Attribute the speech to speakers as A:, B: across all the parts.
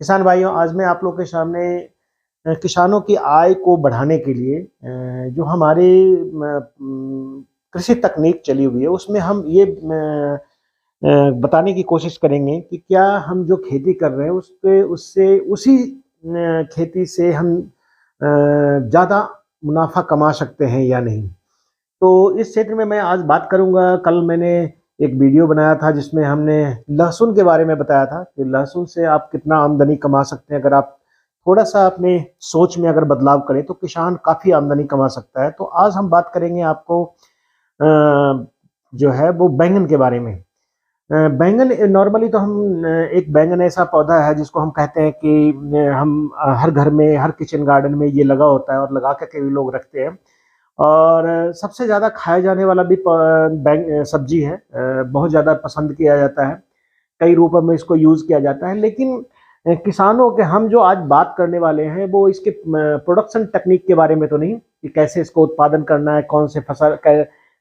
A: किसान भाइयों, आज मैं आप लोग के सामने किसानों की आय को बढ़ाने के लिए जो हमारी कृषि तकनीक चली हुई है उसमें हम ये बताने की कोशिश करेंगे कि क्या हम जो खेती कर रहे हैं उसके उससे उसी खेती से हम ज़्यादा मुनाफा कमा सकते हैं या नहीं। तो इस क्षेत्र में मैं आज बात करूंगा। कल मैंने एक वीडियो बनाया था जिसमें हमने लहसुन के बारे में बताया था कि लहसुन से आप कितना आमदनी कमा सकते हैं। अगर आप थोड़ा सा अपने सोच में अगर बदलाव करें तो किसान काफ़ी आमदनी कमा सकता है। तो आज हम बात करेंगे आपको जो है वो बैंगन के बारे में। बैंगन नॉर्मली तो हम एक बैंगन ऐसा पौधा है जिसको हम कहते हैं कि हम हर घर में, हर किचन गार्डन में ये लगा होता है और लगा करके भी लोग रखते हैं। और सबसे ज़्यादा खाया जाने वाला भी सब्जी है। बहुत ज़्यादा पसंद किया जाता है, कई रूपों में इसको यूज़ किया जाता है। लेकिन किसानों के हम जो आज बात करने वाले हैं वो इसके प्रोडक्शन टेक्निक के बारे में तो नहीं कि कैसे इसको उत्पादन करना है, कौन से फसल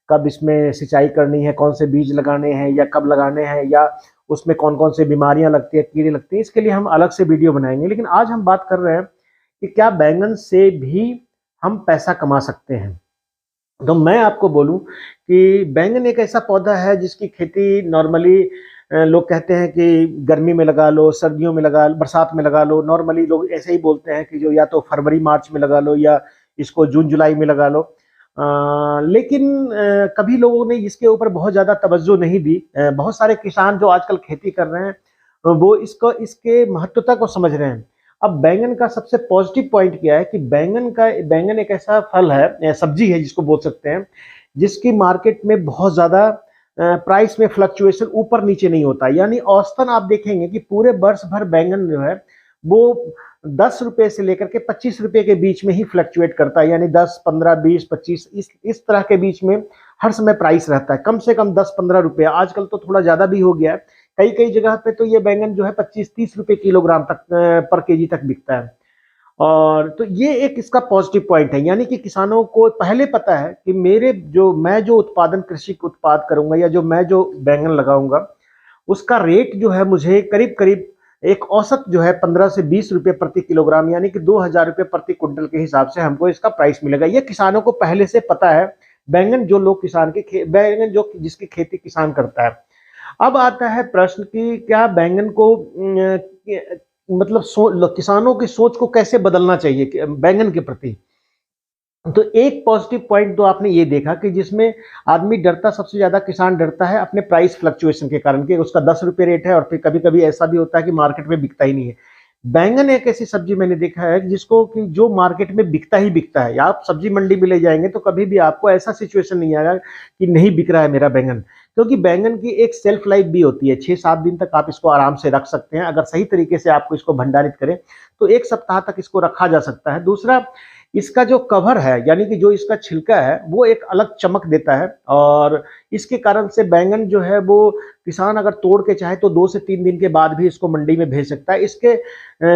A: कब इसमें सिंचाई करनी है, कौन से बीज लगाने हैं या कब लगाने हैं, या उसमें कौन कौन से बीमारियां लगती है, कीड़े लगते हैं। इसके लिए हम अलग से वीडियो बनाएंगे। लेकिन आज हम बात कर रहे हैं कि क्या बैंगन से भी हम पैसा कमा सकते हैं। तो मैं आपको बोलूं कि बैंगन एक ऐसा पौधा है जिसकी खेती नॉर्मली लोग कहते हैं कि गर्मी में लगा लो, सर्दियों में लगा लो, बरसात में लगा लो। नॉर्मली लोग ऐसे ही बोलते हैं कि जो या तो फरवरी मार्च में लगा लो या इसको जून जुलाई में लगा लो। लेकिन कभी लोगों ने इसके ऊपर बहुत ज़्यादा तवज्जो नहीं दी। बहुत सारे किसान जो आजकल खेती कर रहे हैं वो इसको इसके महत्वता को समझ रहे हैं। अब बैंगन का सबसे पॉजिटिव पॉइंट क्या है कि बैंगन एक ऐसा फल है, सब्जी है जिसको बोल सकते हैं, जिसकी मार्केट में बहुत ज़्यादा प्राइस में फ्लक्चुएशन ऊपर नीचे नहीं होता। यानी औसतन आप देखेंगे कि पूरे वर्ष भर बैंगन जो है वो 10 रुपए से लेकर के 25 रुपए के बीच में ही फ्लक्चुएट करता है। यानी 10, 15, 20, 25 इस तरह के बीच में हर समय प्राइस रहता है। कम से कम 10-15 रुपया, आजकल तो थोड़ा ज्यादा भी हो गया है। कई कई जगह पे तो ये बैंगन जो है 25-30 रुपए किलोग्राम तक पर केजी तक बिकता है। और तो ये एक इसका पॉजिटिव पॉइंट है। यानी कि किसानों को पहले पता है कि मैं जो उत्पादन कृषि उत्पाद करूंगा या जो मैं जो बैंगन लगाऊंगा उसका रेट जो है मुझे करीब करीब एक औसत जो है 15 से 20 रुपए प्रति किलोग्राम, यानी कि 2000 रुपए प्रति कुंटल के हिसाब से हमको इसका प्राइस मिलेगा। ये किसानों को पहले से पता है। बैंगन जो जिसकी खेती किसान करता है। अब आता है प्रश्न कि क्या बैंगन को मतलब किसानों की सोच को कैसे बदलना चाहिए बैंगन के प्रति। तो एक पॉजिटिव पॉइंट तो आपने ये देखा कि जिसमें आदमी डरता, सबसे ज्यादा किसान डरता है अपने प्राइस फ्लक्चुएशन के कारण कि उसका 10 रुपए रेट है और फिर कभी कभी ऐसा भी होता है कि मार्केट में बिकता ही नहीं है। बैंगन एक ऐसी सब्जी मैंने देखा है जिसको कि जो मार्केट में बिकता ही बिकता है। आप सब्जी मंडी में ले जाएंगे तो कभी भी आपको ऐसा सिचुएशन नहीं आएगा कि नहीं बिक रहा है मेरा बैंगन, क्योंकि बैंगन की एक सेल्फ लाइफ भी होती है। 6-7 दिन तक आप इसको आराम से रख सकते हैं। अगर सही तरीके से आपको इसको भंडारित करें तो 1 सप्ताह तक इसको रखा जा सकता है। दूसरा, इसका जो कवर है यानी कि जो इसका छिलका है वो एक अलग चमक देता है, और इसके कारण से बैंगन जो है वो किसान अगर तोड़ के चाहे तो 2 से 3 दिन के बाद भी इसको मंडी में भेज सकता है। इसके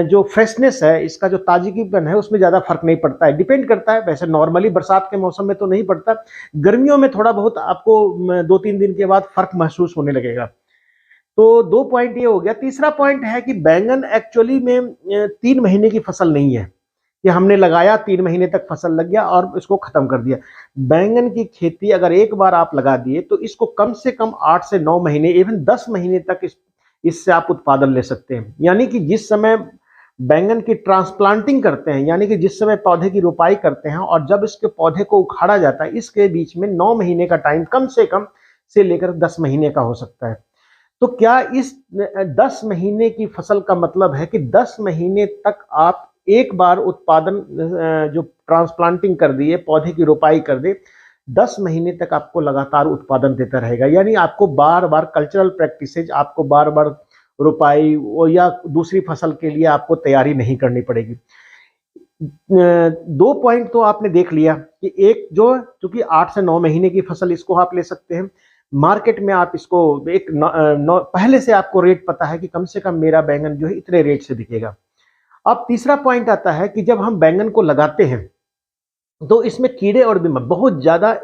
A: जो फ्रेशनेस है, इसका जो ताजगीपन है उसमें ज़्यादा फर्क नहीं पड़ता है। डिपेंड करता है, वैसे नॉर्मली बरसात के मौसम में तो नहीं पड़ता, गर्मियों में थोड़ा बहुत आपको 2-3 दिन के बाद फर्क महसूस होने लगेगा। तो 2 पॉइंट ये हो गया। तीसरा पॉइंट है कि बैंगन एक्चुअली में 3 महीने की फसल नहीं है कि हमने लगाया 3 महीने तक फसल लग गया और इसको खत्म कर दिया। बैंगन की खेती अगर एक बार आप लगा दिए तो इसको कम से कम 8 से 9 महीने, इवन 10 महीने तक इससे आप उत्पादन ले सकते हैं। यानी कि जिस समय बैंगन की ट्रांसप्लांटिंग करते हैं, यानी कि जिस समय पौधे की रोपाई करते हैं और जब इसके पौधे को उखाड़ा जाता है, इसके बीच में 9 महीने का टाइम कम से लेकर 10 महीने का हो सकता है। तो क्या इस 10 महीने की फसल का मतलब है कि 10 महीने तक आप एक बार उत्पादन जो ट्रांसप्लांटिंग कर दिए, पौधे की रोपाई कर दे, 10 महीने तक आपको लगातार उत्पादन देता रहेगा। यानी आपको बार बार कल्चरल प्रैक्टिसेज, आपको बार बार रोपाई या दूसरी फसल के लिए आपको तैयारी नहीं करनी पड़ेगी। 2 पॉइंट तो आपने देख लिया कि एक जो चूंकि 8 से 9 महीने की फसल इसको आप ले सकते हैं। मार्केट में आप इसको पहले से आपको रेट पता है कि कम से कम मेरा बैंगन जो है इतने रेट से बिकेगा। अब तीसरा पॉइंट आता है कि जब हम बैंगन को लगाते हैं तो इसमें कीड़े और बीमारी, बहुत ज्यादा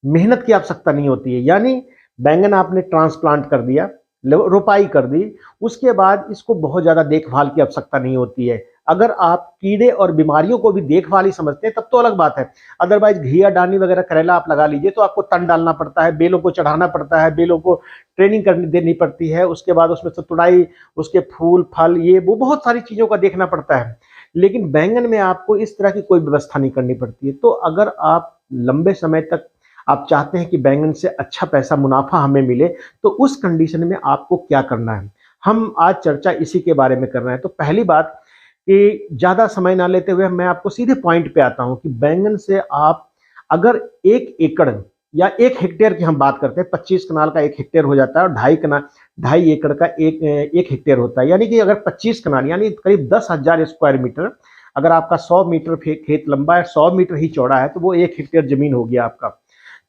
A: मेहनत की आवश्यकता नहीं होती है। यानी बैंगन आपने ट्रांसप्लांट कर दिया, रोपाई कर दी, उसके बाद इसको बहुत ज़्यादा देखभाल की आवश्यकता नहीं होती है। अगर आप कीड़े और बीमारियों को भी देखभाल ही समझते हैं तब तो अलग बात है। अदरवाइज घिया, डानी वगैरह करेला आप लगा लीजिए तो आपको तन डालना पड़ता है, बेलों को चढ़ाना पड़ता है, बेलों को ट्रेनिंग करनी देनी पड़ती है, उसके बाद उसमें से तुड़ाई, उसके फूल फल, ये वो बहुत सारी चीज़ों का देखना पड़ता है। लेकिन बैंगन में आपको इस तरह की कोई व्यवस्था नहीं करनी पड़ती है। तो अगर आप लंबे समय तक आप चाहते हैं कि बैंगन से अच्छा पैसा मुनाफा हमें मिले, तो उस कंडीशन में आपको क्या करना है, हम आज चर्चा इसी के बारे में कर रहे हैं। तो पहली बात कि ज़्यादा समय ना लेते हुए मैं आपको सीधे पॉइंट पे आता हूँ कि बैंगन से आप अगर 1 एकड़ या 1 हेक्टेयर की हम बात करते हैं, 25 कनाल का 1 हेक्टेयर हो जाता है और 2.5 एकड़ का एक हेक्टेयर होता है। यानी कि अगर 25 कनाल यानी करीब 10,000 स्क्वायर मीटर, अगर आपका 100 मीटर खेत लंबा है, 100 मीटर ही चौड़ा है, तो वो 1 हेक्टेयर जमीन हो गया आपका।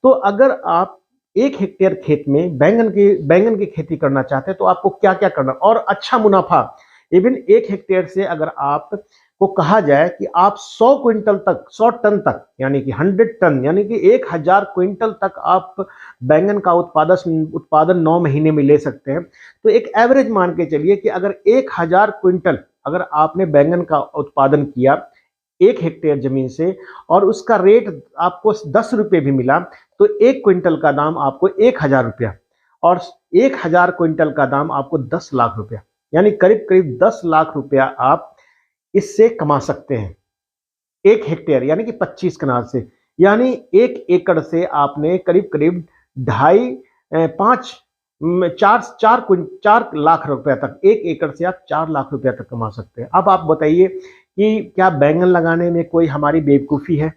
A: तो अगर आप 1 हेक्टेयर खेत में बैंगन की खेती करना चाहते हैं तो आपको क्या क्या करना और अच्छा मुनाफा, इवन 1 हेक्टेयर से अगर आपको कहा जाए कि आप 100 क्विंटल तक, 100 टन तक, यानी कि 100 टन यानी कि 1000 क्विंटल तक आप बैंगन का उत्पादन 9 महीने में ले सकते हैं। तो एक एवरेज मान के चलिए कि अगर 1000 क्विंटल अगर आपने बैंगन का उत्पादन किया 1 हेक्टेयर जमीन से और उसका रेट आपको 10 रुपये भी मिला, तो 1 क्विंटल का दाम आपको 1000 रुपया और 1000 क्विंटल का दाम आपको 10 लाख रुपया, यानी करीब करीब 10 लाख रुपया आप इससे कमा सकते हैं 1 हेक्टेयर यानी कि 25 कनाल से। यानी 1 एकड़ से आपने करीब करीब ढाई 5 4 लाख रुपया तक, 1 एकड़ से आप 4 लाख रुपया तक कमा सकते हैं। अब आप बताइए कि क्या बैंगन लगाने में कोई हमारी बेवकूफ़ी है?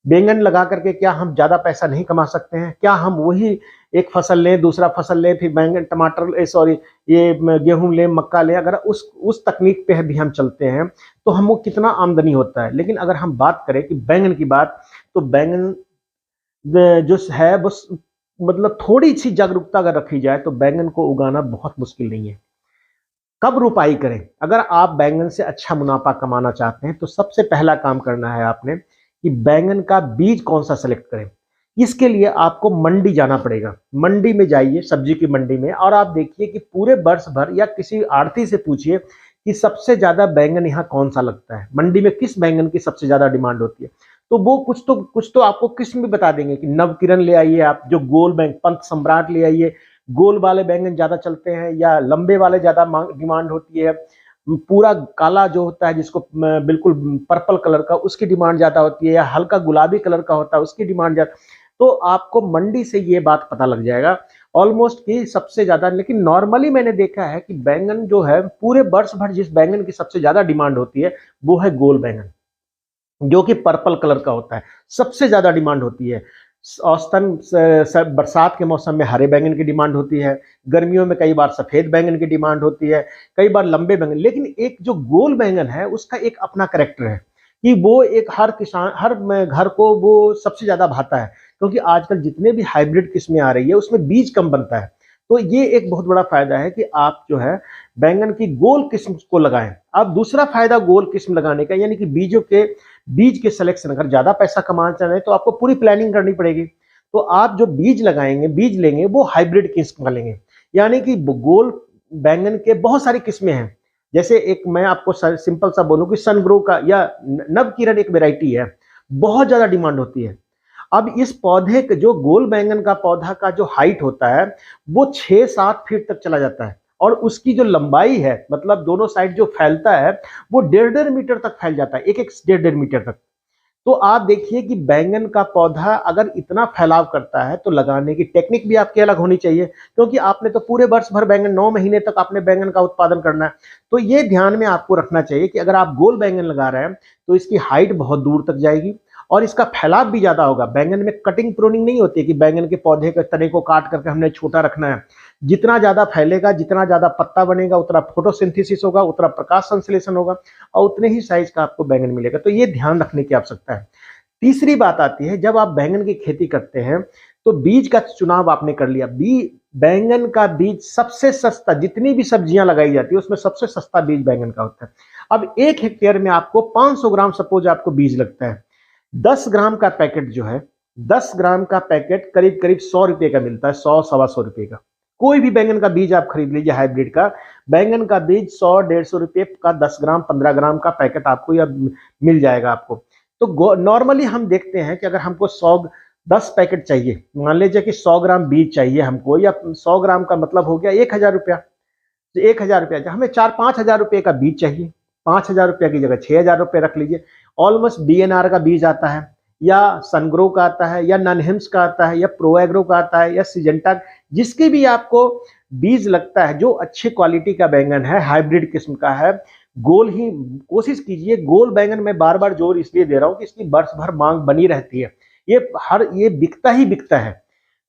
A: बैंगन लगा करके क्या हम ज़्यादा पैसा नहीं कमा सकते हैं? क्या हम वही एक फसल लें, दूसरा फसल लें, फिर बैंगन, टमाटर, सॉरी, ये गेहूँ लें, मक्का लें, अगर उस तकनीक पे भी हम चलते हैं तो हमको कितना आमदनी होता है। लेकिन अगर हम बात करें कि बैंगन की बात, तो बैंगन जो है बस मतलब थोड़ी सी जागरूकता अगर रखी जाए तो बैंगन को उगाना बहुत मुश्किल नहीं है। कब रुपाई करें? अगर आप बैंगन से अच्छा मुनाफा कमाना चाहते हैं तो सबसे पहला काम करना है आपने कि बैंगन का बीज कौन सा सेलेक्ट करें। इसके लिए आपको मंडी जाना पड़ेगा। मंडी में जाइए, सब्जी की मंडी में, और आप देखिए कि पूरे वर्ष भर या किसी आड़ती से पूछिए कि सबसे ज्यादा बैंगन यहाँ कौन सा लगता है, मंडी में किस बैंगन की सबसे ज्यादा डिमांड होती है। तो वो कुछ तो आपको किस्म भी बता देंगे कि नवकिरण ले आइए, आप जो गोल बैंगन, पंत सम्राट ले आइए, गोल वाले बैंगन ज्यादा चलते हैं, या लंबे वाले ज्यादा डिमांड होती है, पूरा काला जो होता है जिसको बिल्कुल पर्पल कलर का, उसकी डिमांड ज्यादा होती है, या हल्का गुलाबी कलर का होता है उसकी डिमांड ज्यादा। तो आपको मंडी से ये बात पता लग जाएगा ऑलमोस्ट कि सबसे ज्यादा। लेकिन नॉर्मली मैंने देखा है कि बैंगन जो है पूरे वर्ष भर जिस बैंगन की सबसे ज्यादा डिमांड होती है वो है गोल बैंगन, जो कि पर्पल कलर का होता है, सबसे ज्यादा डिमांड होती है। औसतन बरसात के मौसम में हरे बैंगन की डिमांड होती है, गर्मियों में कई बार सफेद बैंगन की डिमांड होती है, कई बार लंबे बैंगन। लेकिन एक जो गोल बैंगन है उसका एक अपना कैरेक्टर है कि वो एक हर किसान, हर घर को वो सबसे ज्यादा भाता है, क्योंकि आजकल जितने भी हाइब्रिड किस्में आ रही है उसमें बीज कम बनता है। तो ये एक बहुत बड़ा फायदा है कि आप जो है बैंगन की गोल किस्म को लगाएं। अब दूसरा फायदा गोल किस्म लगाने का, यानी कि बीज के सिलेक्शन, अगर ज्यादा पैसा कमाना चाह रहे हैं तो आपको पूरी प्लानिंग करनी पड़ेगी। तो आप जो बीज लगाएंगे, बीज लेंगे, वो हाइब्रिड किस्म का लेंगे। यानी कि गोल बैंगन के बहुत सारी किस्में हैं। जैसे एक मैं आपको सिंपल सा बोलूं कि सनग्रो का या नवकिरण एक वेराइटी है, बहुत ज्यादा डिमांड होती है। अब इस पौधे के जो गोल बैंगन का पौधा का जो हाइट होता है वो 6-7 फीट तक चला जाता है, और उसकी जो लंबाई है, मतलब दोनों साइड जो फैलता है वो 1.5 मीटर तक फैल जाता है, एक 1.5 मीटर तक। तो आप देखिए कि बैंगन का पौधा अगर इतना फैलाव करता है तो लगाने की टेक्निक भी आपकी अलग होनी चाहिए, क्योंकि आपने तो पूरे वर्ष भर बैंगन, 9 महीने तक आपने बैंगन का उत्पादन करना है। तो ये ध्यान में आपको रखना चाहिए कि अगर आप गोल बैंगन लगा रहे हैं तो इसकी हाइट बहुत दूर तक जाएगी और इसका फैलाव भी ज्यादा होगा। बैंगन में कटिंग प्रूनिंग नहीं होती है कि बैंगन के पौधे के तने को काट करके हमने छोटा रखना है। जितना ज्यादा फैलेगा, जितना ज्यादा पत्ता बनेगा, उतना फोटोसिंथेसिस होगा, उतना प्रकाश संश्लेषण होगा, और उतने ही साइज का आपको बैंगन मिलेगा। तो ये ध्यान रखने की आवश्यकता है। तीसरी बात आती है, जब आप बैंगन की खेती करते हैं तो बीज का चुनाव आपने कर लिया। बैंगन का बीज सबसे सस्ता, जितनी भी सब्जियां लगाई जाती है उसमें सबसे सस्ता बीज बैंगन का होता है। अब 1 हेक्टेयर में आपको 500 ग्राम सपोज आपको बीज लगता है, 10 ग्राम का पैकेट जो है, 10 ग्राम का पैकेट करीब करीब 100 रुपए का मिलता है, 100 सवा 100 रुपए का। कोई भी बैंगन का बीज आप खरीद लीजिए हाइब्रिड का, बैंगन का बीज 100-150 रुपये का 10 ग्राम 15 ग्राम का पैकेट आपको या मिल जाएगा आपको। तो नॉर्मली हम देखते हैं कि अगर हमको 10 पैकेट चाहिए, मान लीजिए कि 100 ग्राम बीज चाहिए हमको, या 100 ग्राम का मतलब हो गया 1000 रुपया। तो 1000 रुपया, हमें 4-5 हजार रुपये का बीज चाहिए, 5 हजार रुपया की जगह 6 हजार रुपये रख लीजिए। ऑलमोस्ट बीएनआर का बीज आता है, या सनग्रो का आता है, या ननहिम्स का आता है, या प्रो एग्रो का आता है, या सिजेंटा, जिसके भी आपको बीज लगता है जो अच्छी क्वालिटी का बैंगन है, हाइब्रिड किस्म का है, गोल ही कोशिश कीजिए। गोल बैंगन में बार बार जोर इसलिए दे रहा हूं कि इसकी वर्ष भर मांग बनी रहती है, ये बिकता ही बिकता है।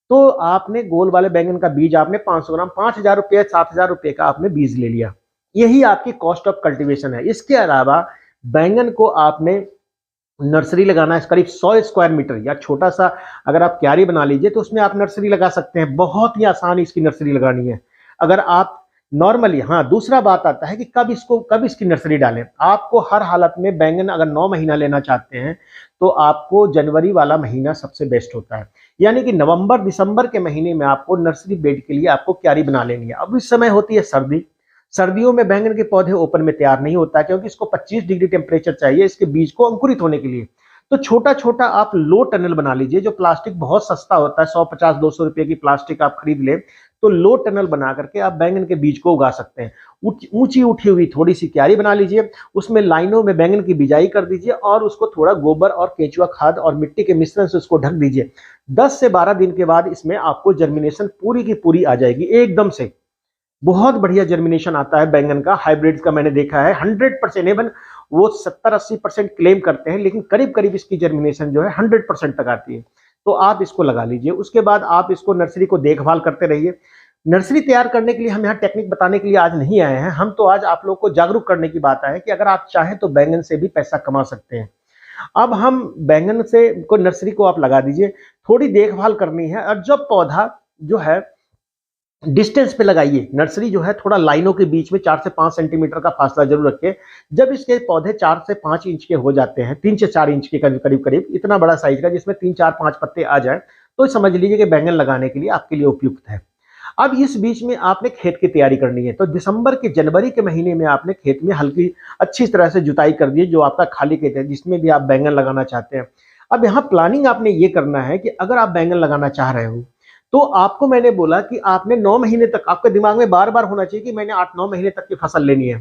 A: तो आपने गोल वाले बैंगन का बीज आपने 500 ग्राम, 5 हजार रुपये 7 हजार रुपये का आपने बीज ले लिया, यही आपकी कॉस्ट ऑफ कल्टीवेशन है। इसके अलावा बैंगन को आपने नर्सरी लगाना है करीब 100 स्क्वायर मीटर, या छोटा सा अगर आप क्यारी बना लीजिए तो उसमें आप नर्सरी लगा सकते हैं। बहुत ही आसान इसकी नर्सरी लगानी है। अगर आप नॉर्मली, हाँ, दूसरा बात आता है कि कब इसकी नर्सरी डालें। आपको हर हालत में बैंगन अगर 9 महीना लेना चाहते हैं तो आपको जनवरी वाला महीना सबसे बेस्ट होता है, यानी कि नवंबर दिसंबर के महीने में आपको नर्सरी बेड के लिए आपको क्यारी बना लेनी है। अब इस समय होती है सर्दी, सर्दियों में बैंगन के पौधे ओपन में तैयार नहीं होता है, क्योंकि इसको 25 डिग्री टेम्परेचर चाहिए इसके बीज को अंकुरित होने के लिए। तो छोटा छोटा आप लो टनल बना लीजिए, जो प्लास्टिक बहुत सस्ता होता है, 150-200 रुपए की प्लास्टिक आप खरीद ले, तो लो टनल बना करके आप बैंगन के बीज को उगा सकते हैं। ऊंची उठी हुई थोड़ी सी क्यारी बना लीजिए, उसमें लाइनों में बैंगन की बिजाई कर दीजिए, और उसको थोड़ा गोबर और केंचुआ खाद और मिट्टी के मिश्रण से उसको ढक दीजिए। 10 से 12 दिन के बाद इसमें आपको जर्मिनेशन पूरी की पूरी आ जाएगी एकदम से। बहुत बढ़िया जर्मिनेशन आता है बैंगन का, हाइब्रिड का मैंने देखा है 100%। इवन वो 70-80% क्लेम करते हैं, लेकिन करीब करीब इसकी जर्मिनेशन जो है 100% तक आती है। तो आप इसको लगा लीजिए। उसके बाद आप इसको नर्सरी को देखभाल करते रहिए। नर्सरी तैयार करने के लिए हम यहाँ टेक्निक बताने के लिए आज नहीं आए हैं, हम तो आज आप लोग को जागरूक करने की बात है कि अगर आप चाहें तो बैंगन से भी पैसा कमा सकते हैं। अब हम बैंगन से को नर्सरी को आप लगा दीजिए, थोड़ी देखभाल करनी है, और जब पौधा जो है डिस्टेंस पे लगाइए। नर्सरी जो है थोड़ा लाइनों के बीच में 4 से 5 सेंटीमीटर का फासला जरूर रखें। जब इसके पौधे 4 से 5 इंच के हो जाते हैं, 3 से 4 इंच के करीब करीब, इतना बड़ा साइज का जिसमें 3, 4, 5 पत्ते आ जाए, तो समझ लीजिए कि बैंगन लगाने के लिए आपके लिए उपयुक्त है। अब इस बीच में आपने खेत की तैयारी करनी है, तो दिसंबर के जनवरी के महीने में आपने खेत में हल्की अच्छी तरह से जुताई कर दी, जो आपका खाली खेत है जिसमें भी आप बैंगन लगाना चाहते हैं। अब यहाँ प्लानिंग आपने ये करना है कि अगर आप बैंगन लगाना चाह रहे हो, तो आपको मैंने बोला कि आपने 9 महीने तक, आपके दिमाग में बार बार होना चाहिए कि मैंने 8-9 महीने तक की फसल लेनी है।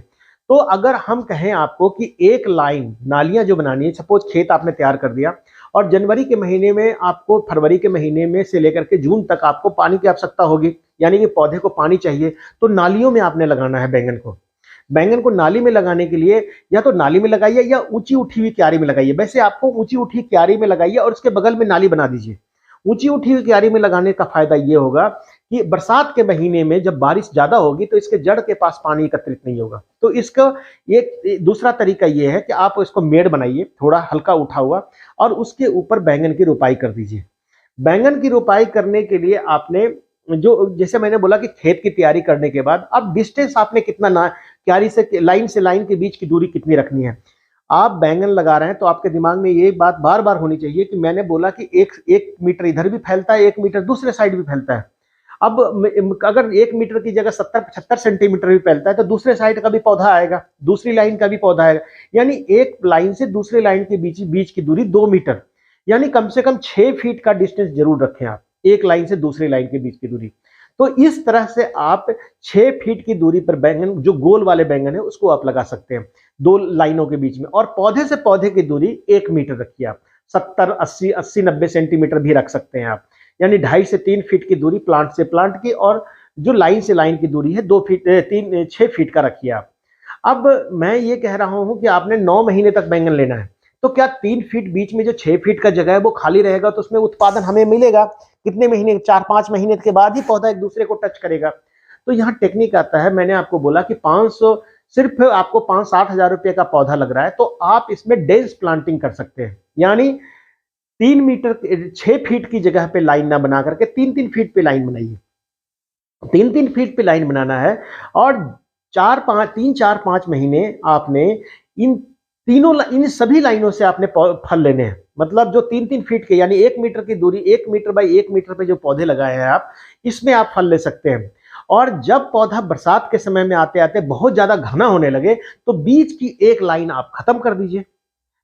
A: तो अगर हम कहें आपको कि एक लाइन नालियां जो बनानी है, सपोज खेत आपने तैयार कर दिया, और जनवरी के महीने में आपको, फरवरी के महीने में से लेकर के जून तक आपको पानी की आवश्यकता होगी, यानी कि पौधे को पानी चाहिए, तो नालियों में आपने लगाना है बैंगन को। बैंगन को नाली में लगाने के लिए या तो नाली में लगाइए या ऊंची उठी हुई क्यारी में लगाइए। वैसे आपको ऊंची उठी क्यारी में लगाइए और उसके बगल में नाली बना दीजिए। ऊंची उठी हुई क्यारी में लगाने का फायदा ये होगा कि बरसात के महीने में जब बारिश ज्यादा होगी तो इसके जड़ के पास पानी एकत्रित नहीं होगा। तो इसका एक दूसरा तरीका ये है कि आप इसको मेड़ बनाइए, थोड़ा हल्का उठा हुआ, और उसके ऊपर बैंगन की रोपाई कर दीजिए। बैंगन की रोपाई करने के लिए आपने, जो जैसे मैंने बोला कि खेत की तैयारी करने के बाद अब डिस्टेंस आपने कितना ना, क्यारी से लाइन के बीच की दूरी कितनी रखनी है। आप बैंगन लगा रहे हैं तो आपके दिमाग में ये बात बार बार होनी चाहिए कि मैंने बोला कि एक मीटर इधर भी फैलता है, 1 मीटर दूसरे साइड भी फैलता है। अब अगर 1 मीटर की जगह 70-75 सेंटीमीटर भी फैलता है तो दूसरे साइड का भी पौधा आएगा, दूसरी लाइन का भी पौधा आएगा, यानी एक लाइन से दूसरे लाइन के बीच की दूरी 2 मीटर, यानी कम से कम 6 फीट का डिस्टेंस जरूर रखें आप, एक लाइन से दूसरी लाइन के बीच की दूरी। तो इस तरह से आप 6 फीट की दूरी पर बैंगन, जो गोल वाले बैंगन है, उसको आप लगा सकते हैं 2 लाइनों के बीच में। और पौधे से पौधे की दूरी 1 मीटर रखिए आप, 70-80-90 सेंटीमीटर भी रख सकते हैं आप, यानी 2.5 से 3 फीट की दूरी प्लांट से प्लांट की, और जो लाइन से लाइन की दूरी है 6 फीट का रखिए आप। अब मैं ये कह रहा हूं कि आपने 9 महीने तक बैंगन लेना है, तो क्या 3 फीट बीच में जो 6 फीट का जगह है वो खाली रहेगा, तो उसमें उत्पादन हमें मिलेगा कितने महीने, 4-5 महीने के बाद ही पौधा एक दूसरे को टच करेगा। तो यहाँ टेक्निक आता है, मैंने आपको बोला कि 500, सिर्फ आपको 5-7 हजार रुपये का पौधा लग रहा है, तो आप इसमें डेंस प्लांटिंग कर सकते हैं, यानी 3 मीटर 6 फीट की जगह पे लाइन ना बना करके 3-3 फीट पे लाइन बनाइए। 3-3 फीट पे लाइन बनाना है, और 3-4-5 महीने आपने इन इन सभी लाइनों से आपने फल लेने हैं। मतलब जो 3-3 फीट के यानी 1 मीटर की दूरी, 1 मीटर बाई 1 मीटर पे जो पौधे लगाए हैं आप, इसमें आप फल ले सकते हैं। और जब पौधा बरसात के समय में आते आते बहुत ज्यादा घना होने लगे तो बीच की एक लाइन आप खत्म कर दीजिए।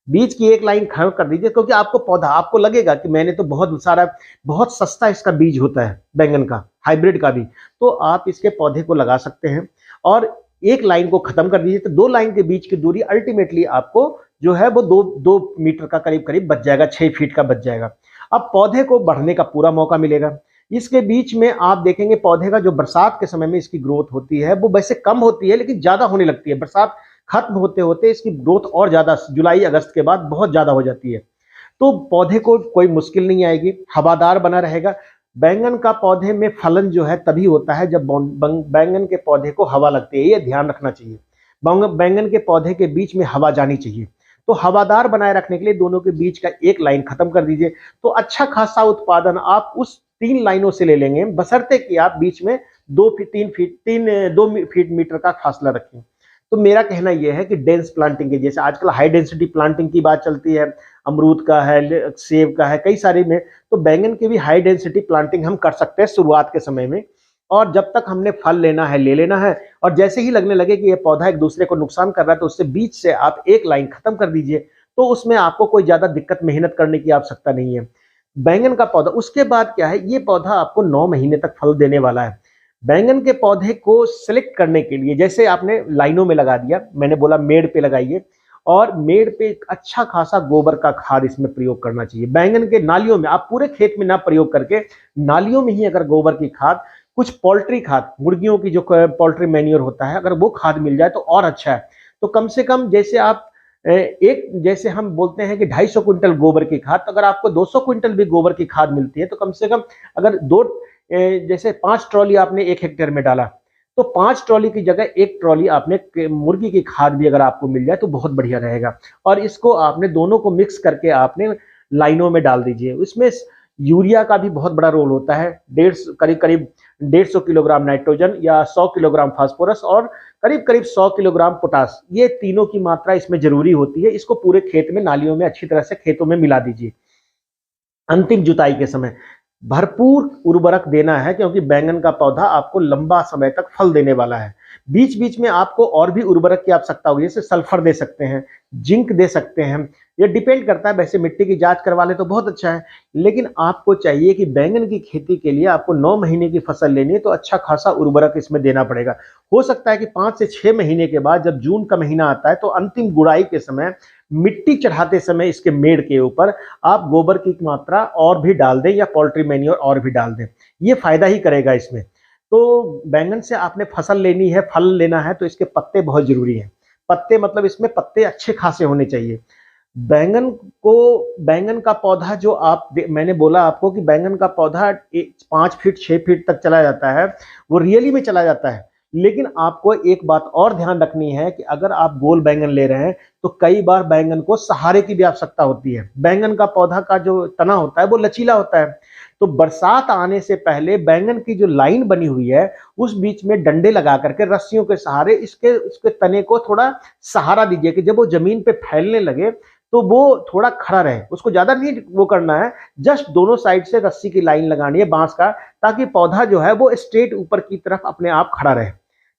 A: बीच की एक लाइन खत्म कर दीजिए, क्योंकि आपको पौधा, आपको लगेगा कि मैंने तो बहुत सारा, बहुत सस्ता इसका बीज होता है बैंगन का, हाइब्रिड का भी, तो आप इसके पौधे को लगा सकते हैं और एक लाइन को खत्म कर दीजिए, तो 2 लाइन के बीच की दूरी अल्टीमेटली आपको जो है वो 2 मीटर का करीब करीब बच जाएगा, 6 फीट का बच जाएगा। अब पौधे को बढ़ने का पूरा मौका मिलेगा। इसके बीच में आप देखेंगे पौधे का जो बरसात के समय में इसकी ग्रोथ होती है वो वैसे कम होती है, लेकिन ज्यादा होने लगती है। बरसात खत्म होते होते इसकी ग्रोथ और ज्यादा, जुलाई अगस्त के बाद बहुत ज्यादा हो जाती है। तो पौधे को कोई मुश्किल नहीं आएगी, हवादार बना रहेगा। बैंगन का पौधे में फलन जो है तभी होता है जब बैंगन के पौधे को हवा लगती है, ये ध्यान रखना चाहिए। बैंगन के पौधे के बीच में हवा जानी चाहिए। तो हवादार बनाए रखने के लिए दोनों के बीच का एक लाइन खत्म कर दीजिए, तो अच्छा खासा उत्पादन आप उस 3 लाइनों से ले लेंगे, बशर्ते कि आप बीच में 2 फीट मीटर का फासला रखें। तो मेरा कहना यह है कि डेंस प्लांटिंग के, जैसे आजकल हाई डेंसिटी प्लांटिंग की बात चलती है, अमरूद का है, सेब का है, कई सारे में, तो बैंगन की भी हाई डेंसिटी प्लांटिंग हम कर सकते हैं शुरुआत के समय में। और जब तक हमने फल लेना है ले लेना है, और जैसे ही लगने लगे कि ये पौधा एक दूसरे को नुकसान कर रहा है तो उससे बीच से आप एक लाइन खत्म कर दीजिए, तो उसमें आपको कोई ज्यादा दिक्कत मेहनत करने की आवश्यकता नहीं है। बैंगन का पौधा, उसके बाद क्या है, ये पौधा आपको 9 महीने तक फल देने वाला है। बैंगन के पौधे को सिलेक्ट करने के लिए, जैसे आपने लाइनों में लगा दिया, मैंने बोला मेड़ पे लगाइए, और मेड़ पे एक अच्छा खासा गोबर का खाद इसमें प्रयोग करना चाहिए। बैंगन के नालियों में, आप पूरे खेत में ना प्रयोग करके नालियों में ही अगर गोबर की खाद, कुछ पोल्ट्री खाद, मुर्गियों की जो पोल्ट्री मैन्योर होता है, अगर वो खाद मिल जाए तो और अच्छा है। तो कम से कम जैसे आप जैसे हम बोलते हैं कि 250 क्विंटल गोबर की खाद, तो अगर आपको 200 क्विंटल भी गोबर की खाद मिलती है तो कम से कम, अगर जैसे 5 ट्रॉली आपने 1 हेक्टेयर में डाला, तो 5 ट्रॉली की जगह 1 ट्रॉली आपने मुर्गी की खाद भी अगर आपको मिल जाए तो बहुत बढ़िया रहेगा। और इसको आपने दोनों को मिक्स करके आपने लाइनों में डाल दीजिए। इसमें यूरिया का भी बहुत बड़ा रोल होता है। करीब करीब 150 किलोग्राम नाइट्रोजन या 100 किलोग्राम फास्फोरस और करीब करीब 100 किलोग्राम पोटास, ये तीनों की मात्रा इसमें जरूरी होती है। इसको पूरे खेत में, नालियों में अच्छी तरह से खेतों में मिला दीजिए। अंतिम जुताई के समय भरपूर उर्वरक देना है, क्योंकि बैंगन का पौधा आपको लंबा समय तक फल देने वाला है। बीच बीच में आपको और भी उर्वरक की आवश्यकता होगी, जैसे सल्फर दे सकते हैं, जिंक दे सकते हैं, ये डिपेंड करता है। वैसे मिट्टी की जांच करवा ले तो बहुत अच्छा है, लेकिन आपको चाहिए कि बैंगन की खेती के लिए आपको 9 महीने की फसल लेनी है तो अच्छा खासा उर्वरक इसमें देना पड़ेगा। हो सकता है कि 5 से 6 महीने के बाद जब जून का महीना आता है तो अंतिम गुड़ाई के समय, मिट्टी चढ़ाते समय इसके मेड़ के ऊपर आप गोबर की मात्रा और भी डाल दें या पोल्ट्री मैन्योर और भी डाल दें, ये फायदा ही करेगा इसमें। तो बैंगन से आपने फसल लेनी है, फल लेना है, तो इसके पत्ते बहुत जरूरी हैं। पत्ते मतलब इसमें पत्ते अच्छे खासे होने चाहिए। बैंगन का पौधा जो मैंने बोला आपको कि बैंगन का पौधा 5 फीट 6 फीट तक चला जाता है, वो रियली में चला जाता है। लेकिन आपको एक बात और ध्यान रखनी है कि अगर आप गोल बैंगन ले रहे हैं तो कई बार बैंगन को सहारे की भी आवश्यकता होती है। बैंगन का पौधा का जो तना होता है वो लचीला होता है, तो बरसात आने से पहले बैंगन की जो लाइन बनी हुई है उस बीच में डंडे लगा करके रस्सियों के सहारे इसके तने को थोड़ा सहारा दीजिए कि जब वो जमीन पे फैलने लगे तो वो थोड़ा खड़ा रहे। उसको ज्यादा नहीं वो करना है, जस्ट दोनों साइड से रस्सी की लाइन लगानी है बांस का, ताकि पौधा जो है वो स्ट्रेट ऊपर की तरफ अपने आप खड़ा रहे।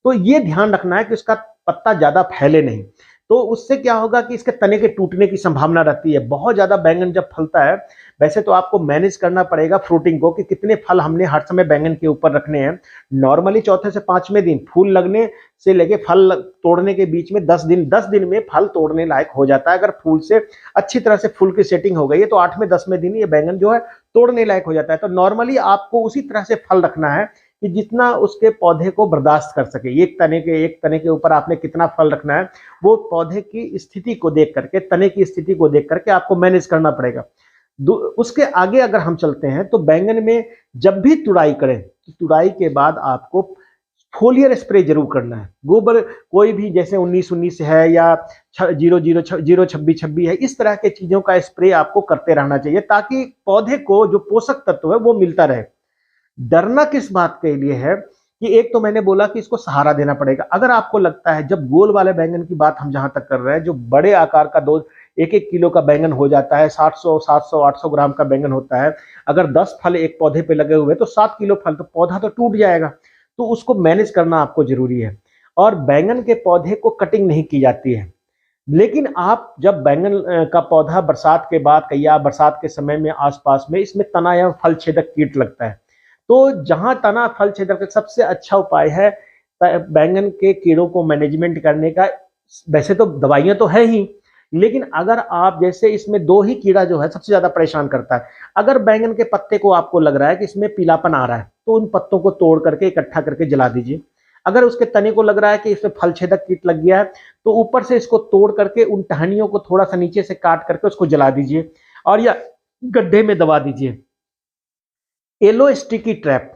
A: तो ये ध्यान रखना है कि उसका पत्ता ज्यादा फैले नहीं, तो उससे क्या होगा कि इसके तने के टूटने की संभावना रहती है। बहुत ज्यादा बैंगन जब फलता है, वैसे तो आपको मैनेज करना पड़ेगा फ्रूटिंग को कि कितने फल हमने हर समय बैंगन के ऊपर रखने हैं। नॉर्मली चौथे से 5वें दिन फूल लगने से लेके फल तोड़ने के बीच में 10 दिन में फल तोड़ने लायक हो जाता है। अगर फूल से अच्छी तरह से फूल की सेटिंग हो गई है तो 8वें 10वें दिन ये बैंगन जो है तोड़ने लायक हो जाता है। तो नॉर्मली आपको उसी तरह से फल रखना है कि जितना उसके पौधे को बर्दाश्त कर सके। एक तने के ऊपर आपने कितना फल रखना है, वो पौधे की स्थिति को देख करके, तने की स्थिति को देख करके आपको मैनेज करना पड़ेगा। उसके आगे अगर हम चलते हैं तो बैंगन में जब भी तुड़ाई करें तो तुड़ाई के बाद आपको फोलियर स्प्रे जरूर करना है। गोबर कोई भी, जैसे 19-19 है या 0-0-0-26-26 है, इस तरह के चीजों का स्प्रे आपको करते रहना चाहिए ताकि पौधे को जो पोषक तत्व है वो मिलता रहे। डरना किस बात के लिए है कि एक तो मैंने बोला कि इसको सहारा देना पड़ेगा। अगर आपको लगता है, जब गोल वाले बैंगन की बात हम जहां तक कर रहे हैं, जो बड़े आकार का 1-1 किलो का बैंगन हो जाता है, 600 700 800 ग्राम का बैंगन होता है, अगर 10 फल एक पौधे पे लगे हुए तो 7 किलो फल, तो पौधा तो टूट जाएगा। तो उसको मैनेज करना आपको जरूरी है। और बैंगन के पौधे को कटिंग नहीं की जाती है, लेकिन आप जब बैंगन का पौधा बरसात के बाद या बरसात के समय में आसपास में इसमें तना या फल छेदक कीट लगता है, तो जहां तना फल छेदक का सबसे अच्छा उपाय है बैंगन के कीड़ों को मैनेजमेंट करने का। वैसे तो दवाइयां तो है ही, लेकिन अगर आप जैसे इसमें दो ही कीड़ा जो है सबसे ज्यादा परेशान करता है। अगर बैंगन के पत्ते को आपको लग रहा है कि इसमें पीलापन आ रहा है, तो उन पत्तों को तोड़ करके इकट्ठा करके जला दीजिए। अगर उसके तने को लग रहा है कि इसमें फल छेदक कीट लग गया है, तो ऊपर से इसको तोड़ करके उन टहनियों को थोड़ा सा नीचे से काट करके उसको जला दीजिए, और या गड्ढे में दबा दीजिए। येलो स्टिकी ट्रैप,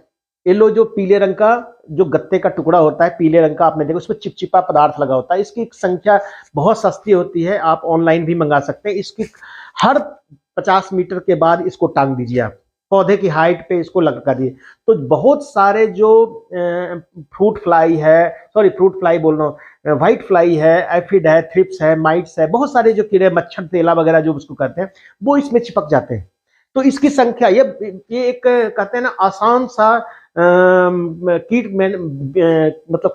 A: येलो जो पीले रंग का जो गत्ते का टुकड़ा होता है, पीले रंग का, आपने देखा उसमें चिपचिपा पदार्थ लगा होता है। इसकी संख्या बहुत सस्ती होती है, आप ऑनलाइन भी मंगा सकते हैं। इसकी हर 50 मीटर के बाद इसको टांग दीजिए, आप पौधे की हाइट पे इसको लगा दिए, तो बहुत सारे जो फ्रूट फ्लाई है, सॉरी फ्रूट फ्लाई बोल रहा हूँ, व्हाइट फ्लाई है, एफिड है, थ्रिप्स है, माइट्स है, बहुत सारे जो कीड़े, मच्छर तेला वगैरह जो उसको कहते हैं, वो इसमें चिपक जाते हैं। तो इसकी संख्या, ये एक कहते हैं ना आसान सा मतलब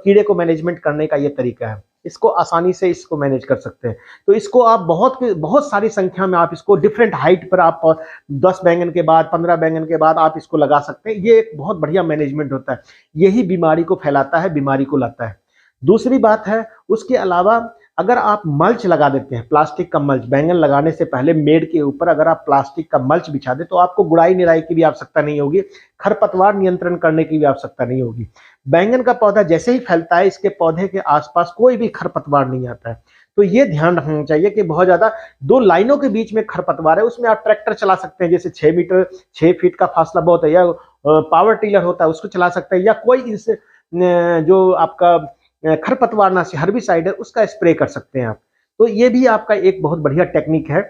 A: कीड़े को मैनेजमेंट करने का ये तरीका है। इसको आसानी से इसको मैनेज कर सकते हैं। तो इसको आप बहुत बहुत सारी संख्या में आप इसको डिफरेंट हाइट पर आप 10 बैंगन के बाद, 15 बैंगन के बाद आप इसको लगा सकते हैं। ये एक बहुत बढ़िया मैनेजमेंट होता है। यही बीमारी को फैलाता है, बीमारी को लाता है। दूसरी बात है, उसके अलावा अगर आप मल्च लगा देते हैं, प्लास्टिक का मल्च, बैंगन लगाने से पहले मेड़ के ऊपर अगर आप प्लास्टिक का मल्च बिछा दें, तो आपको गुड़ाई निराई की भी आवश्यकता नहीं होगी, खरपतवार नियंत्रण करने की भी आवश्यकता नहीं होगी। बैंगन का पौधा जैसे ही फैलता है, इसके पौधे के आसपास कोई भी खरपतवार नहीं आता है। तो ये ध्यान रखना चाहिए कि बहुत ज्यादा 2 लाइनों के बीच में खरपतवार है, उसमें आप ट्रैक्टर चला सकते हैं, जैसे 6 मीटर 6 फीट का फासला बहुत है, या पावर टिलर होता है उसको चला सकते हैं, या कोई इस जो आपका खरपतवारनाशी हर्बिसाइड है उसका स्प्रे कर सकते हैं आप। तो ये भी आपका एक बहुत बढ़िया टेक्निक है।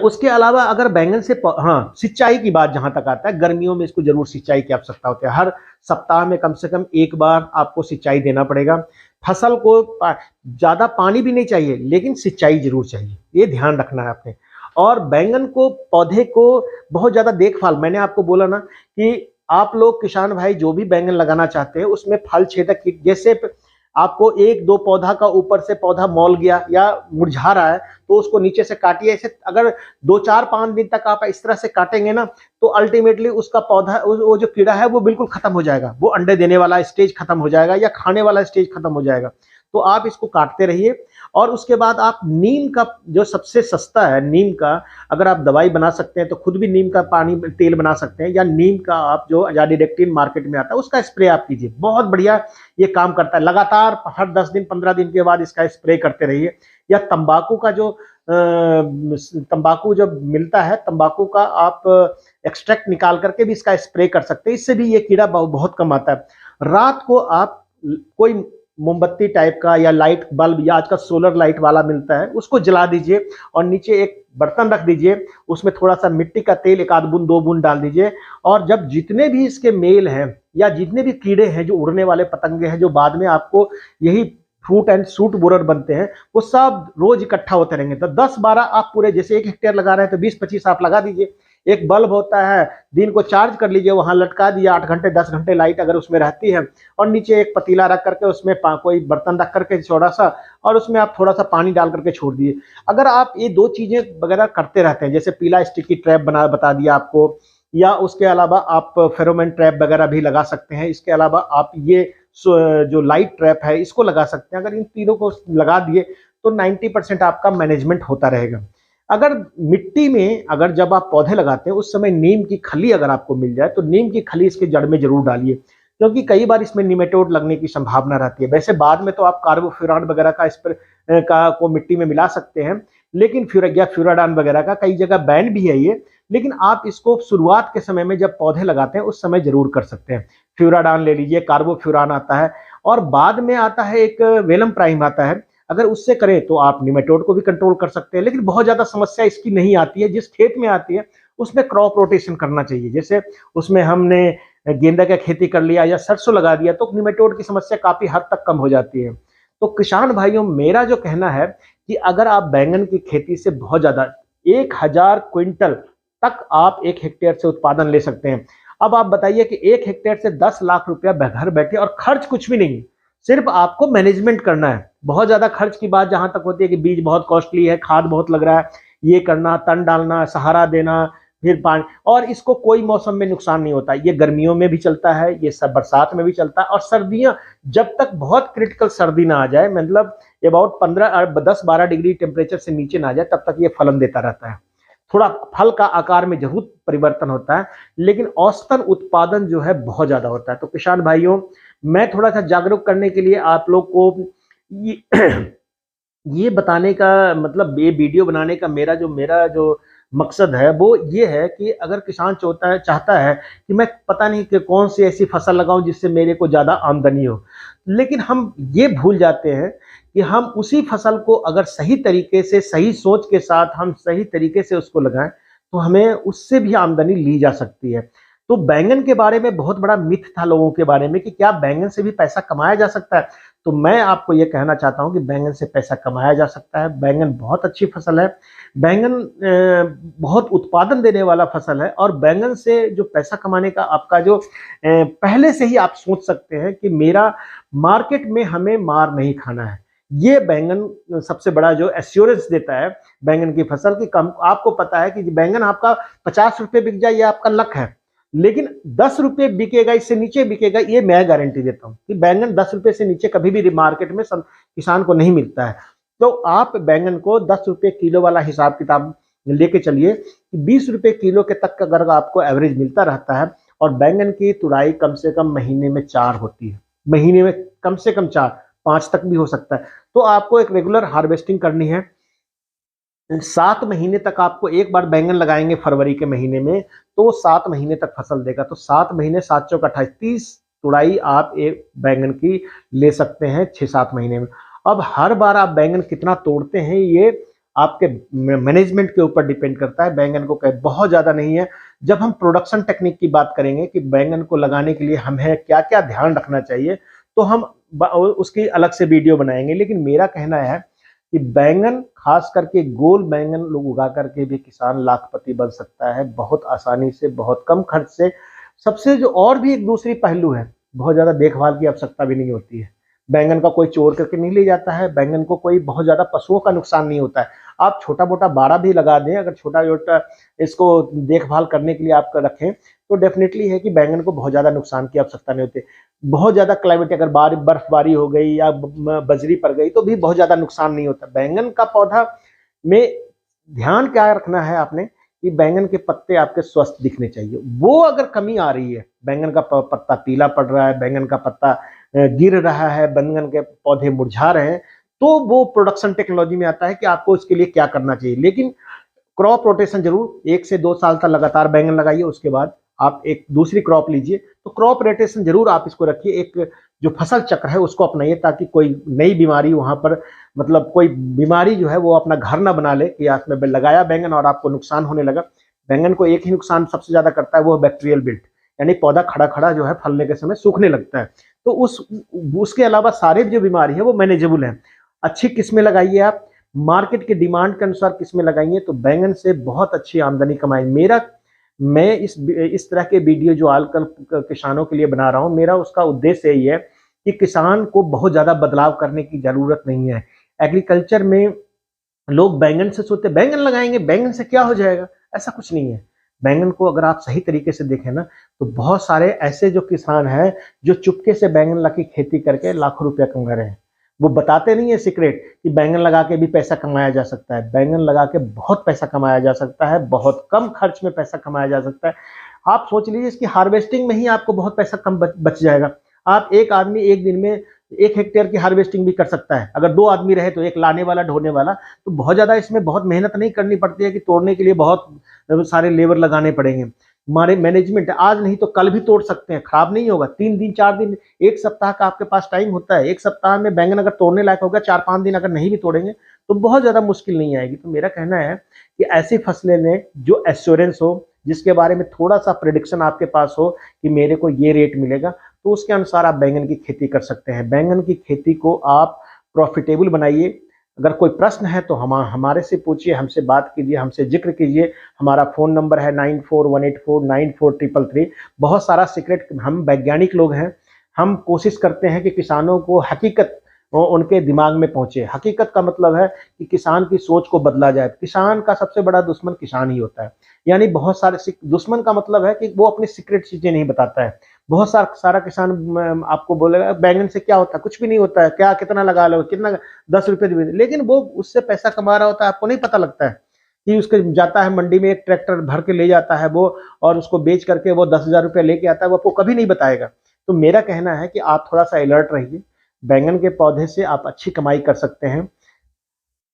A: उसके अलावा अगर बैंगन से हाँ, सिंचाई की बात जहां तक आता है, गर्मियों में इसको जरूर सिंचाई की आवश्यकता होती है। हर सप्ताह में कम से कम 1 बार आपको सिंचाई देना पड़ेगा। फसल को ज्यादा पानी भी नहीं चाहिए, लेकिन सिंचाई जरूर चाहिए, ये ध्यान रखना है आपने। और बैंगन को, पौधे को बहुत ज्यादा देखभाल, मैंने आपको बोला ना कि आप लोग किसान भाई जो भी बैंगन लगाना चाहते हैं, उसमें फल छेदक कीट, जैसे आपको 1-2 पौधा का ऊपर से पौधा मौल गया या मुरझा रहा है, तो उसको नीचे से काटिए। ऐसे अगर 2-4-5 दिन तक आप इस तरह से काटेंगे ना, तो अल्टीमेटली उसका पौधा, वो जो कीड़ा है वो बिल्कुल खत्म हो जाएगा, वो अंडे देने वाला स्टेज खत्म हो जाएगा, या खाने वाला स्टेज खत्म हो जाएगा। तो आप इसको काटते रहिए। और उसके बाद आप नीम का, जो सबसे सस्ता है नीम का, अगर आप दवाई बना सकते हैं तो खुद भी नीम का पानी तेल बना सकते हैं, या नीम का आप जो अजाडिरेक्टिन मार्केट में आता है उसका स्प्रे आप कीजिए, बहुत बढ़िया ये काम करता है। लगातार हर 10 दिन 15 दिन के बाद इसका स्प्रे करते रहिए। या तंबाकू का जो तंबाकू जब मिलता है, तंबाकू का आप एक्सट्रैक्ट निकाल करके भी इसका स्प्रे कर सकते हैं, इससे भी ये कीड़ा बहुत कम आता है। रात को आप कोई मोमबत्ती टाइप का या लाइट बल्ब, या आजकल सोलर लाइट वाला मिलता है, उसको जला दीजिए और नीचे एक बर्तन रख दीजिए, उसमें थोड़ा सा मिट्टी का तेल 1 आध बूंद 2 बूंद डाल दीजिए। और जब जितने भी इसके मेल हैं या जितने भी कीड़े हैं, जो उड़ने वाले पतंगे हैं, जो बाद में आपको यही फ्रूट एंड सूट बोरर बनते हैं, वो सब रोज इकट्ठा होते रहेंगे। तो 10-12 आप पूरे, जैसे 1 हेक्टेयर लगा रहे हैं तो 20-25 आप लगा दीजिए। एक बल्ब होता है, दिन को चार्ज कर लीजिए, वहां लटका दिया, 8 घंटे 10 घंटे लाइट अगर उसमें रहती है, और नीचे एक पतीला रख करके उसमें कोई बर्तन रख करके चौड़ा सा, और उसमें आप थोड़ा सा पानी डाल करके छोड़ दिए। अगर आप ये 2 चीजें वगैरह करते रहते हैं, जैसे पीला स्टिकी ट्रैप बता दिया आपको, या उसके अलावा आप फेरोमोन ट्रैप वगैरह भी लगा सकते हैं। इसके अलावा आप ये जो लाइट ट्रैप है इसको लगा सकते हैं। अगर इन तीनों को लगा दिए तो 90% आपका मैनेजमेंट होता रहेगा। अगर मिट्टी में, अगर जब आप पौधे लगाते हैं उस समय नीम की खली अगर आपको मिल जाए, तो नीम की खली इसके जड़ में जरूर डालिए, क्योंकि कई बार इसमें निमेटोड लगने की संभावना रहती है। वैसे बाद में तो आप कार्बोफ्यूरान वगैरह को मिट्टी में मिला सकते हैं, लेकिन फ्यूराडान वगैरह का कई जगह बैन भी है ये, लेकिन आप इसको शुरुआत के समय में जब पौधे लगाते हैं उस समय जरूर कर सकते हैं। फ्यूराडान ले लीजिए, कार्बोफ्यूरान आता है, और बाद में आता है एक वेलम प्राइम आता है। अगर उससे करें तो आप निमेटोड को भी कंट्रोल कर सकते हैं, लेकिन बहुत ज्यादा समस्या इसकी नहीं आती है। जिस खेत में आती है उसमें क्रॉप रोटेशन करना चाहिए। जैसे उसमें हमने गेंदा का खेती कर लिया या सरसों लगा दिया तो निमेटोड की समस्या काफी हद तक कम हो जाती है। तो किसान भाइयों, मेरा जो कहना है कि अगर आप बैंगन की खेती से बहुत ज्यादा 1000 क्विंटल तक आप 1 हेक्टेयर से उत्पादन ले सकते हैं। अब आप बताइए कि 1 हेक्टेयर से 10 लाख रुपया घर बैठे और खर्च कुछ भी नहीं, सिर्फ आपको मैनेजमेंट करना है। बहुत ज्यादा खर्च की बात जहां तक होती है कि बीज बहुत कॉस्टली है, खाद बहुत लग रहा है, ये करना, तन डालना, सहारा देना, फिर पानी, और इसको कोई मौसम में नुकसान नहीं होता। ये गर्मियों में भी चलता है, ये सब बरसात में भी चलता है, और सर्दियां जब तक बहुत क्रिटिकल सर्दी ना आ जाए, मतलब अबाउट 10-12 डिग्री टेम्परेचर से नीचे ना आ जाए, तब तक ये फलन देता रहता है। थोड़ा फल का आकार में जरूर परिवर्तन होता है, लेकिन औसतन उत्पादन जो है बहुत ज्यादा होता है। तो किसान भाइयों, मैं थोड़ा सा जागरूक करने के लिए आप लोग को ये, ये बताने का, मतलब ये वीडियो बनाने का मेरा जो मकसद है वो ये है कि अगर किसान चाहता है कि मैं पता नहीं कि कौन सी ऐसी फसल लगाऊं जिससे मेरे को ज़्यादा आमदनी हो, लेकिन हम ये भूल जाते हैं कि हम उसी फसल को अगर सही तरीके से, सही सोच के साथ हम सही तरीके से उसको लगाएं तो हमें उससे भी आमदनी ली जा सकती है। तो बैंगन के बारे में बहुत बड़ा मिथ था लोगों के बारे में कि क्या बैंगन से भी पैसा कमाया जा सकता है। तो मैं आपको ये कहना चाहता हूं कि बैंगन से पैसा कमाया जा सकता है। बैंगन बहुत अच्छी फसल है, बैंगन बहुत उत्पादन देने वाला फसल है, और बैंगन से जो पैसा कमाने का आपका जो पहले से ही आप सोच सकते हैं कि मेरा मार्केट में हमें मार नहीं खाना है। ये बैंगन सबसे बड़ा जो एश्योरेंस देता है बैंगन की फसल की। कम आपको पता है कि बैंगन आपका 50 रुपये बिक जाए, ये आपका लक है, लेकिन 10 रुपये बिकेगा, इससे नीचे बिकेगा, ये मैं गारंटी देता हूं कि बैंगन 10 रुपये से नीचे कभी भी मार्केट में किसान को नहीं मिलता है। तो आप बैंगन को 10 रुपये किलो वाला हिसाब किताब लेके चलिए कि 20 रुपये किलो के तक अगर आपको एवरेज मिलता रहता है, और बैंगन की तुड़ाई कम से कम महीने में 4 होती है, महीने में कम से कम 4-5 तक भी हो सकता है। तो आपको एक रेगुलर हार्वेस्टिंग करनी है। 7 महीने तक आपको एक बार बैंगन लगाएंगे फरवरी के महीने में, तो 7 महीने तक फसल देगा। तो 7 महीने, 7 चौक 28, 30 तुड़ाई आप एक बैंगन की ले सकते हैं 6-7 महीने में। अब हर बार आप बैंगन कितना तोड़ते हैं ये आपके मैनेजमेंट के ऊपर डिपेंड करता है। बैंगन को बहुत ज्यादा नहीं है। जब हम प्रोडक्शन टेक्निक की बात करेंगे कि बैंगन को लगाने के लिए हमें क्या क्या ध्यान रखना चाहिए, तो हम उसकी अलग से वीडियो बनाएंगे। लेकिन मेरा कहना है कि बैंगन, खास करके गोल बैंगन लोग उगा करके भी किसान लाखपति बन सकता है, बहुत आसानी से, बहुत कम खर्च से। सबसे जो और भी एक दूसरी पहलू है, बहुत ज्यादा देखभाल की आवश्यकता भी नहीं होती है। बैंगन का कोई चोर करके नहीं ले जाता है, बैंगन को कोई बहुत ज्यादा पशुओं का नुकसान नहीं होता है। आप छोटा मोटा बाड़ा भी लगा दें, अगर छोटा छोटा इसको देखभाल करने के लिए आप रखें, तो डेफिनेटली है कि बैंगन को बहुत ज्यादा नुकसान की आवश्यकता नहीं होती। बहुत ज्यादा क्लाइमेट, अगर बर्फबारी हो गई या बजरी पड़ गई तो भी बहुत ज्यादा नुकसान नहीं होता। बैंगन का पौधा में ध्यान क्या रखना है आपने कि बैंगन के पत्ते आपके स्वस्थ दिखने चाहिए। वो अगर कमी आ रही है, बैंगन का पत्ता पीला पड़ रहा है, बैंगन का पत्ता गिर रहा है, बैंगन के पौधे मुरझा रहे हैं, तो वो प्रोडक्शन टेक्नोलॉजी में आता है कि आपको उसके लिए क्या करना चाहिए। लेकिन क्रॉप रोटेशन जरूर 1 से 2 साल तक लगातार बैंगन लगाइए, उसके बाद आप एक दूसरी क्रॉप लीजिए। तो क्रॉप रोटेशन जरूर आप इसको रखिए, एक जो फसल चक्र है उसको अपनाइए, ताकि कोई नई बीमारी वहां पर, मतलब कोई बीमारी जो है वो अपना घर ना बना ले कि आपने लगाया बैंगन और आपको नुकसान होने लगा। बैंगन को एक ही नुकसान सबसे ज्यादा करता है, वो बैक्टीरियल विल्ट, यानी पौधा खड़ा खड़ा जो है फलने के समय सूखने लगता है। तो उसके अलावा सारे जो बीमारी है वो मैनेजेबल है। अच्छी किस्में लगाइए आप, मार्केट की डिमांड के अनुसार किस्में लगाइए, तो बैंगन से बहुत अच्छी आमदनी कमाएंगे। मैं इस तरह के वीडियो जो आजकल किसानों के लिए बना रहा हूं, मेरा उसका उद्देश्य यही है कि किसान को बहुत ज्यादा बदलाव करने की जरूरत नहीं है। एग्रीकल्चर में लोग बैंगन से सोचते बैंगन लगाएंगे, बैंगन से क्या हो जाएगा, ऐसा कुछ नहीं है। बैंगन को अगर आप सही तरीके से देखें ना, तो बहुत सारे ऐसे जो किसान हैं जो चुपके से बैंगन की खेती करके लाखों रुपया कमा रहे हैं। वो बताते नहीं है सीक्रेट कि बैंगन लगा के भी पैसा कमाया जा सकता है। बैंगन लगा के बहुत पैसा कमाया जा सकता है, बहुत कम खर्च में पैसा कमाया जा सकता है। आप सोच लीजिए, इसकी हार्वेस्टिंग में ही आपको बहुत पैसा कम बच जाएगा। आप एक आदमी एक दिन में 1 हेक्टेयर की हार्वेस्टिंग भी कर सकता है। अगर 2 आदमी रहे तो एक लाने वाला, ढोने वाला, तो बहुत ज्यादा इसमें बहुत मेहनत नहीं करनी पड़ती है कि तोड़ने के लिए बहुत सारे लेबर लगाने पड़ेंगे। हमारे मैनेजमेंट आज नहीं तो कल भी तोड़ सकते हैं, खराब नहीं होगा। 3 दिन 4 दिन, 1 सप्ताह का आपके पास टाइम होता है। 1 सप्ताह में बैंगन अगर तोड़ने लायक होगा, 4-5 दिन अगर नहीं भी तोड़ेंगे तो बहुत ज्यादा मुश्किल नहीं आएगी। तो मेरा कहना है कि ऐसी फसलें लें जो एश्योरेंस हो, जिसके बारे में थोड़ा सा प्रेडिक्शन आपके पास हो कि मेरे को ये रेट मिलेगा, तो उसके अनुसार आप बैंगन की खेती कर सकते हैं। बैंगन की खेती को आप प्रॉफिटेबल बनाइए। अगर कोई प्रश्न है तो हमारे से पूछिए, हमसे बात कीजिए, हमसे जिक्र कीजिए। हमारा फ़ोन नंबर है 9418494333। बहुत सारा सीक्रेट, हम वैज्ञानिक लोग हैं, हम कोशिश करते हैं कि किसानों को हकीकत उनके दिमाग में पहुंचे। हकीकत का मतलब है कि किसान की सोच को बदला जाए। किसान का सबसे बड़ा दुश्मन किसान ही होता है। यानी बहुत सारे दुश्मन का मतलब है कि वो अपनी सीक्रेट चीजें नहीं बताता है। बहुत सारा किसान आपको बोलेगा बैंगन से क्या होता है, कुछ भी नहीं होता है, क्या कितना लगा लो, कितना 10 रुपए, लेकिन वो उससे पैसा कमा रहा होता है, आपको नहीं पता लगता है कि उसके जाता है मंडी में, एक ट्रैक्टर भर के ले जाता है वो, और उसको बेच करके वो 10,000 रुपये लेके आता है, वो आपको कभी नहीं बताएगा। तो मेरा कहना है कि आप थोड़ा सा अलर्ट रहिए। बैंगन के पौधे से आप अच्छी कमाई कर सकते हैं।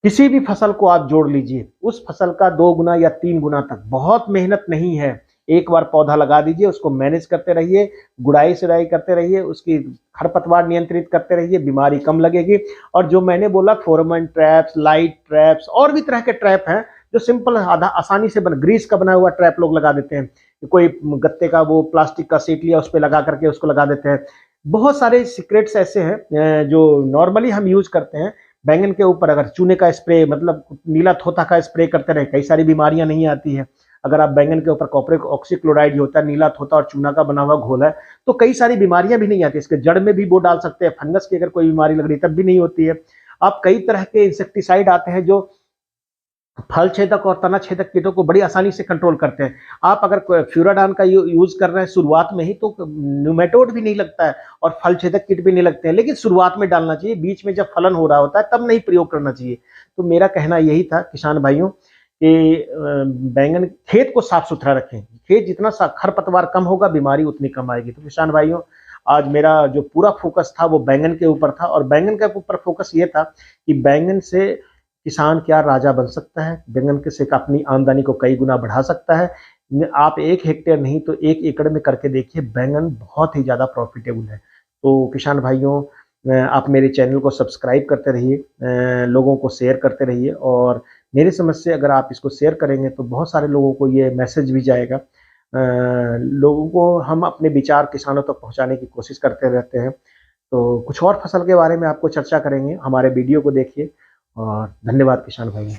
A: किसी भी फसल को आप जोड़ लीजिए, उस फसल का 2 गुना या 3 गुना तक, बहुत मेहनत नहीं है। एक बार पौधा लगा दीजिए, उसको मैनेज करते रहिए, गुड़ाई सिराई करते रहिए, उसकी खरपतवार नियंत्रित करते रहिए, बीमारी कम लगेगी। और जो मैंने बोला फेरोमोन ट्रैप्स, लाइट ट्रैप्स, और भी तरह के ट्रैप हैं जो सिंपल आधा आसानी से ग्रीस का बना हुआ ट्रैप लोग लगा देते हैं। कोई गत्ते का वो प्लास्टिक का सीट लिया, उस पर लगा करके उसको लगा देते हैं। बहुत सारे सीक्रेट्स ऐसे हैं जो नॉर्मली हम यूज करते हैं। बैंगन के ऊपर अगर चूने का स्प्रे, मतलब नीला थोथा का स्प्रे करते रहे, कई सारी बीमारियां नहीं आती है। अगर आप बैंगन के ऊपर कॉपर ऑक्सीक्लोराइड होता है, नीला थोथा और चूना का बना हुआ घोल है, तो कई सारी बीमारियां भी नहीं आती। इसके जड़ में भी वो डाल सकते हैं, फंगस की अगर कोई बीमारी लग रही तब भी नहीं होती है। आप कई तरह के इंसेक्टिसाइड आते हैं जो फल छेदक और तना छेदक कीटों को बड़ी आसानी से कंट्रोल करते हैं। आप अगर फ्यूराडान का यूज कर रहे हैं शुरुआत में ही, तो न्यूमेटोड भी नहीं लगता है और फल छेदक कीट भी नहीं लगते हैं, लेकिन शुरुआत में डालना चाहिए। बीच में जब फलन हो रहा होता है तब नहीं प्रयोग करना चाहिए। तो मेरा कहना यही था किसान भाइयों कि बैंगन खेत को साफ सुथरा रखें। खेत जितना खरपतवार कम होगा, बीमारी उतनी कम आएगी। तो किसान भाइयों, आज मेरा जो पूरा फोकस था वो बैंगन के ऊपर था, और बैंगन के ऊपर फोकस ये था कि बैंगन से किसान क्या राजा बन सकता है, बैंगन के से अपनी आमदनी को कई गुना बढ़ा सकता है। आप 1 हेक्टेयर नहीं तो 1 एकड़ में करके देखिए, बैंगन बहुत ही ज़्यादा प्रॉफिटेबल है। तो किसान भाइयों, आप मेरे चैनल को सब्सक्राइब करते रहिए, लोगों को शेयर करते रहिए, और मेरी समझ से अगर आप इसको शेयर करेंगे तो बहुत सारे लोगों को ये मैसेज भी जाएगा। लोगों को हम अपने विचार किसानों तक पहुंचाने की कोशिश करते रहते हैं। तो कुछ और फसल के बारे में आपको चर्चा करेंगे, हमारे वीडियो को देखिए। और धन्यवाद किसान भाई।